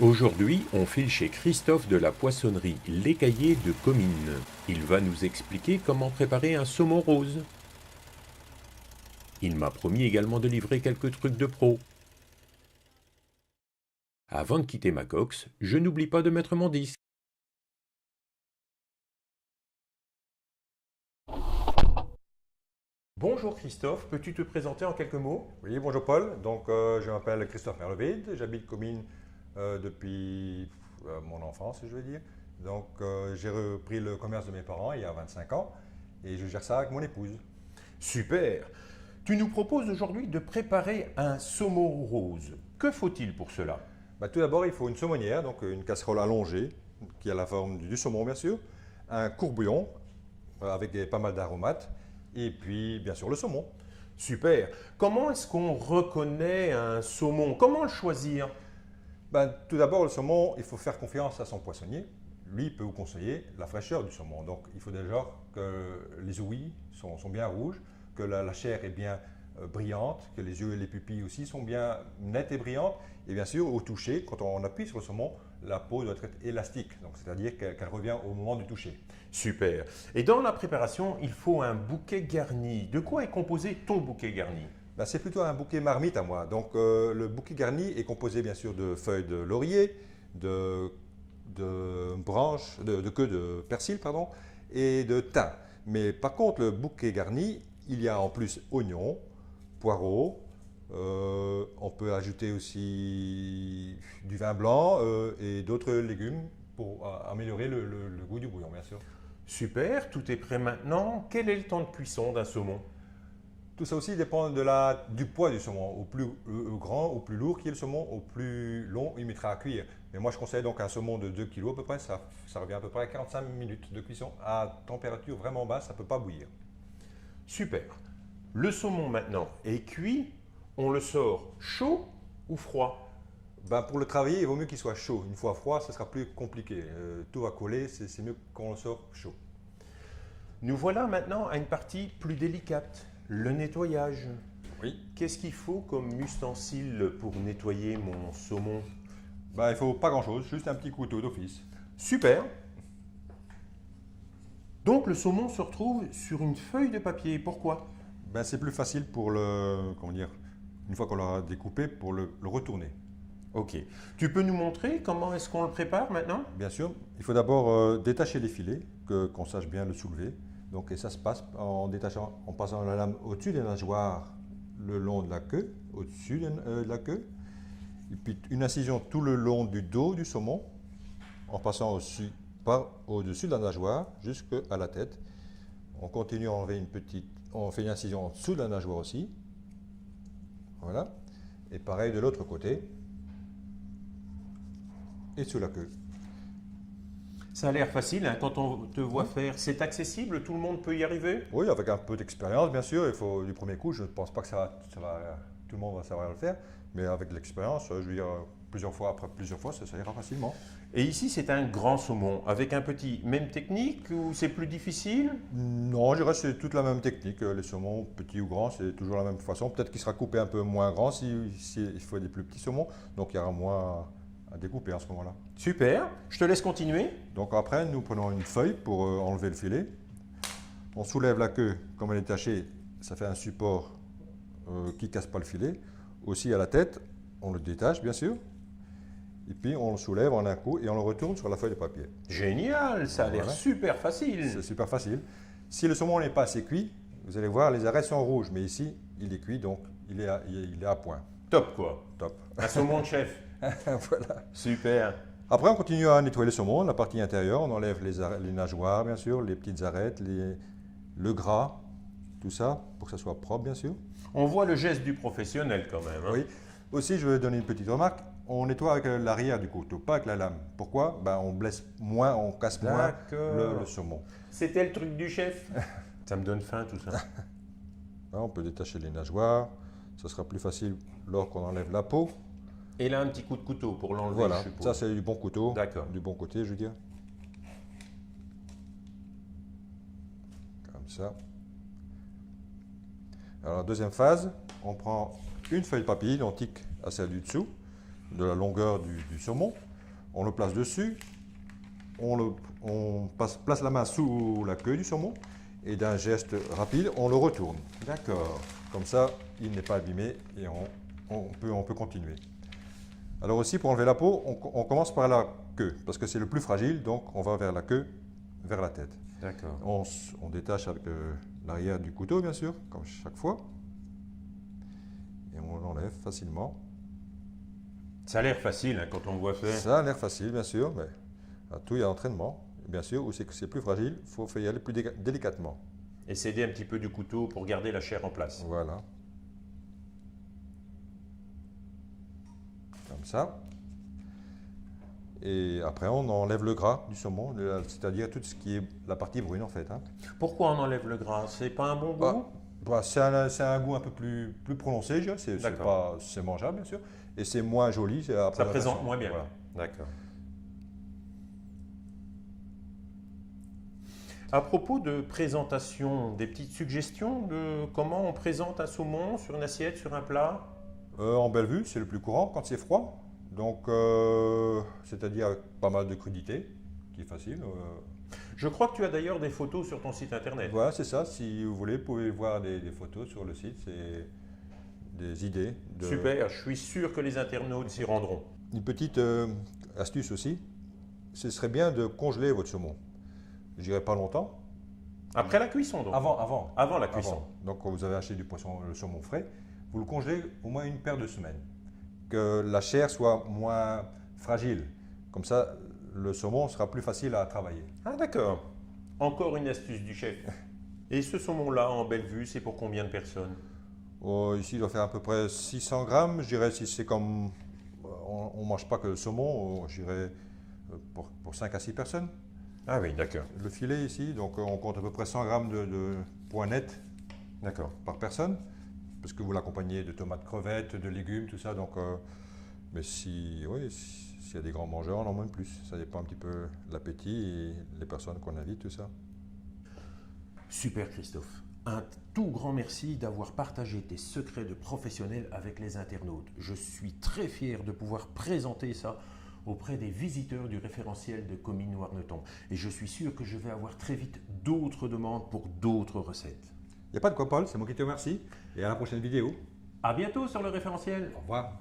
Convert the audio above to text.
Aujourd'hui, on file chez Christophe de la poissonnerie L'Écaillé de Comines. Il va nous expliquer comment préparer un saumon rose. Il m'a promis également de livrer quelques trucs de pro. Avant de quitter ma cox, je n'oublie pas de mettre mon disque. Bonjour Christophe, peux-tu te présenter en quelques mots? Oui, bonjour Paul. Donc, je m'appelle Christophe Merlevide. J'habite Comines depuis mon enfance, je veux dire. Donc, j'ai repris le commerce de mes parents il y a 25 ans et je gère ça avec mon épouse. Super. Tu nous proposes aujourd'hui de préparer un saumon rose. Que faut-il pour cela? Tout d'abord, il faut une saumonnière, donc une casserole allongée qui a la forme du saumon, bien sûr, un courbouillon avec pas mal d'aromates et puis, bien sûr, le saumon. Super. Comment est-ce qu'on reconnaît un saumon? Comment le choisir? Tout d'abord, le saumon, il faut faire confiance à son poissonnier. Lui, il peut vous conseiller la fraîcheur du saumon. Donc, il faut déjà que les ouïes sont bien rouges, que la chair est bien brillante, que les yeux et les pupilles aussi sont bien nettes et brillantes. Et bien sûr, au toucher, quand on appuie sur le saumon, la peau doit être élastique, donc c'est-à-dire qu'elle revient au moment du toucher. Super. Et dans la préparation, il faut un bouquet garni. De quoi est composé ton bouquet garni? C'est plutôt un bouquet marmite à moi. Donc, le bouquet garni est composé bien sûr de feuilles de laurier, de branches, de queues de persil, pardon, et de thym. Mais par contre, le bouquet garni, il y a en plus oignons, poireaux, on peut ajouter aussi du vin blanc et d'autres légumes pour améliorer le goût du bouillon, bien sûr. Super, tout est prêt maintenant. Quel est le temps de cuisson d'un saumon? Tout ça aussi dépend du poids du saumon. Au plus grand, au plus lourd qui est le saumon, au plus long, il mettra à cuire. Mais moi, je conseille donc un saumon de 2 kg à peu près. Ça revient à peu près à 45 minutes de cuisson à température vraiment basse, ça ne peut pas bouillir. Super. Le saumon maintenant est cuit. On le sort chaud ou froid? Pour le travailler, il vaut mieux qu'il soit chaud. Une fois froid, ce sera plus compliqué. Tout va coller, c'est mieux qu'on le sort chaud. Nous voilà maintenant à une partie plus délicate, le nettoyage. Oui. Qu'est-ce qu'il faut comme ustensile pour nettoyer mon saumon? Il ne faut pas grand-chose, juste un petit couteau d'office. Super. Donc le saumon se retrouve sur une feuille de papier. Pourquoi? C'est plus facile comment dire, une fois qu'on l'aura découpé, pour le retourner. Ok. Tu peux nous montrer comment est-ce qu'on le prépare maintenant? Bien sûr, il faut d'abord détacher les filets, qu'on sache bien le soulever. Donc, et ça se passe en passant la lame au-dessus des nageoires, le long de la queue, au-dessus de la queue. Et puis une incision tout le long du dos du saumon, en passant au-dessus de la nageoire jusqu'à la tête. On continue à enlever on fait une incision en dessous de la nageoire aussi. Voilà. Et pareil de l'autre côté. Et sous la queue. Ça a l'air facile hein, quand on te voit faire. C'est accessible, tout le monde peut y arriver? Oui, avec un peu d'expérience, bien sûr. Il faut du premier coup. Je ne pense pas que tout le monde va savoir le faire, mais avec de l'expérience, je veux dire, après plusieurs fois, ça ira facilement. Et ici, c'est un grand saumon avec un petit. Même technique ou c'est plus difficile? Non, je dirais que c'est toute la même technique. Les saumons, petits ou grands, c'est toujours la même façon. Peut-être qu'il sera coupé un peu moins grand s'il faut des plus petits saumons, donc il y aura moins à découper à ce moment-là. Super, je te laisse continuer. Donc après, nous prenons une feuille pour enlever le filet. On soulève la queue, comme elle est tachée, ça fait un support qui ne casse pas le filet. Aussi à la tête, on le détache bien sûr. Et puis on le soulève en un coup et on le retourne sur la feuille de papier. Génial, ça a l'air Voilà. super facile. C'est super facile. Si le saumon n'est pas assez cuit, vous allez voir, les arêtes sont rouges, mais ici, il est cuit, donc il est à point. Top quoi. Top. Un saumon de chef. Voilà. Super. Après, on continue à nettoyer le saumon, la partie intérieure. On enlève les nageoires, bien sûr, les petites arêtes, le gras, tout ça, pour que ça soit propre, bien sûr. On voit le geste du professionnel quand même. Hein. Oui. Aussi, je vais donner une petite remarque. On nettoie avec l'arrière du couteau, pas avec la lame. Pourquoi? On blesse moins, on casse moins le saumon. C'était le truc du chef. Ça me donne faim tout ça. Là, on peut détacher les nageoires. Ça sera plus facile lorsqu'on enlève la peau. Et là, un petit coup de couteau pour l'enlever, Voilà, je suppose. ça c'est du bon couteau. D'accord. Du bon côté, je veux dire. Comme ça. Alors, deuxième phase, on prend une feuille de papier identique à celle du dessous, de la longueur du saumon. On le place dessus, on place la main sous la queue du saumon et d'un geste rapide, on le retourne. D'accord. Comme ça, il n'est pas abîmé et on peut continuer. Alors aussi, pour enlever la peau, on commence par la queue, parce que c'est le plus fragile, donc on va vers la queue, vers la tête. D'accord. On détache avec l'arrière du couteau, bien sûr, comme chaque fois. Et on l'enlève facilement. Ça a l'air facile hein, quand on le voit faire. Ça a l'air facile, bien sûr, mais à tout, il y a entraînement. Bien sûr, où c'est plus fragile, il faut y aller plus délicatement. Et s'aider un petit peu du couteau pour garder la chair en place. Voilà. Comme ça. Et après, on enlève le gras du saumon, c'est-à-dire tout ce qui est la partie brune en fait. Hein. Pourquoi on enlève le gras? C'est pas un bon goût? C'est un goût un peu plus prononcé, je dirais. C'est mangeable, bien sûr. Et c'est moins joli. Ça présente moins bien. Voilà. D'accord. À propos de présentation, des petites suggestions de comment on présente un saumon sur une assiette, sur un plat? En belle vue, c'est le plus courant quand c'est froid. Donc, c'est-à-dire avec pas mal de crudité, qui est facile. Je crois que tu as d'ailleurs des photos sur ton site internet. Voilà, c'est ça. Si vous voulez, vous pouvez voir des photos sur le site. C'est des idées. Super, je suis sûr que les internautes s'y rendront. Une petite astuce aussi, ce serait bien de congeler votre saumon. Je dirais pas longtemps. Après la cuisson donc? Avant la cuisson. Donc quand vous avez acheté du poisson, le saumon frais, vous le congelez au moins une paire de semaines. Que la chair soit moins fragile. Comme ça, le saumon sera plus facile à travailler. Ah d'accord. Encore une astuce du chef. Et ce saumon-là, en belle vue, c'est pour combien de personnes? Ici, il doit faire à peu près 600 grammes. Je dirais, si c'est comme on ne mange pas que le saumon, je dirais pour 5 à 6 personnes. Ah oui, d'accord. Le filet ici, donc on compte à peu près 100 grammes de pois nets par personne, parce que vous l'accompagnez de tomates crevettes, de légumes, tout ça. Donc, mais s'il y a des grands mangeurs, on en mange plus. Ça dépend un petit peu de l'appétit et les personnes qu'on invite, tout ça. Super Christophe. Un tout grand merci d'avoir partagé tes secrets de professionnel avec les internautes. Je suis très fier de pouvoir présenter ça auprès des visiteurs du référentiel de Comines-Warneton. Et je suis sûr que je vais avoir très vite d'autres demandes pour d'autres recettes. Il n'y a pas de quoi, Paul, c'est moi qui te remercie. Et à la prochaine vidéo. À bientôt sur le référentiel. Au revoir.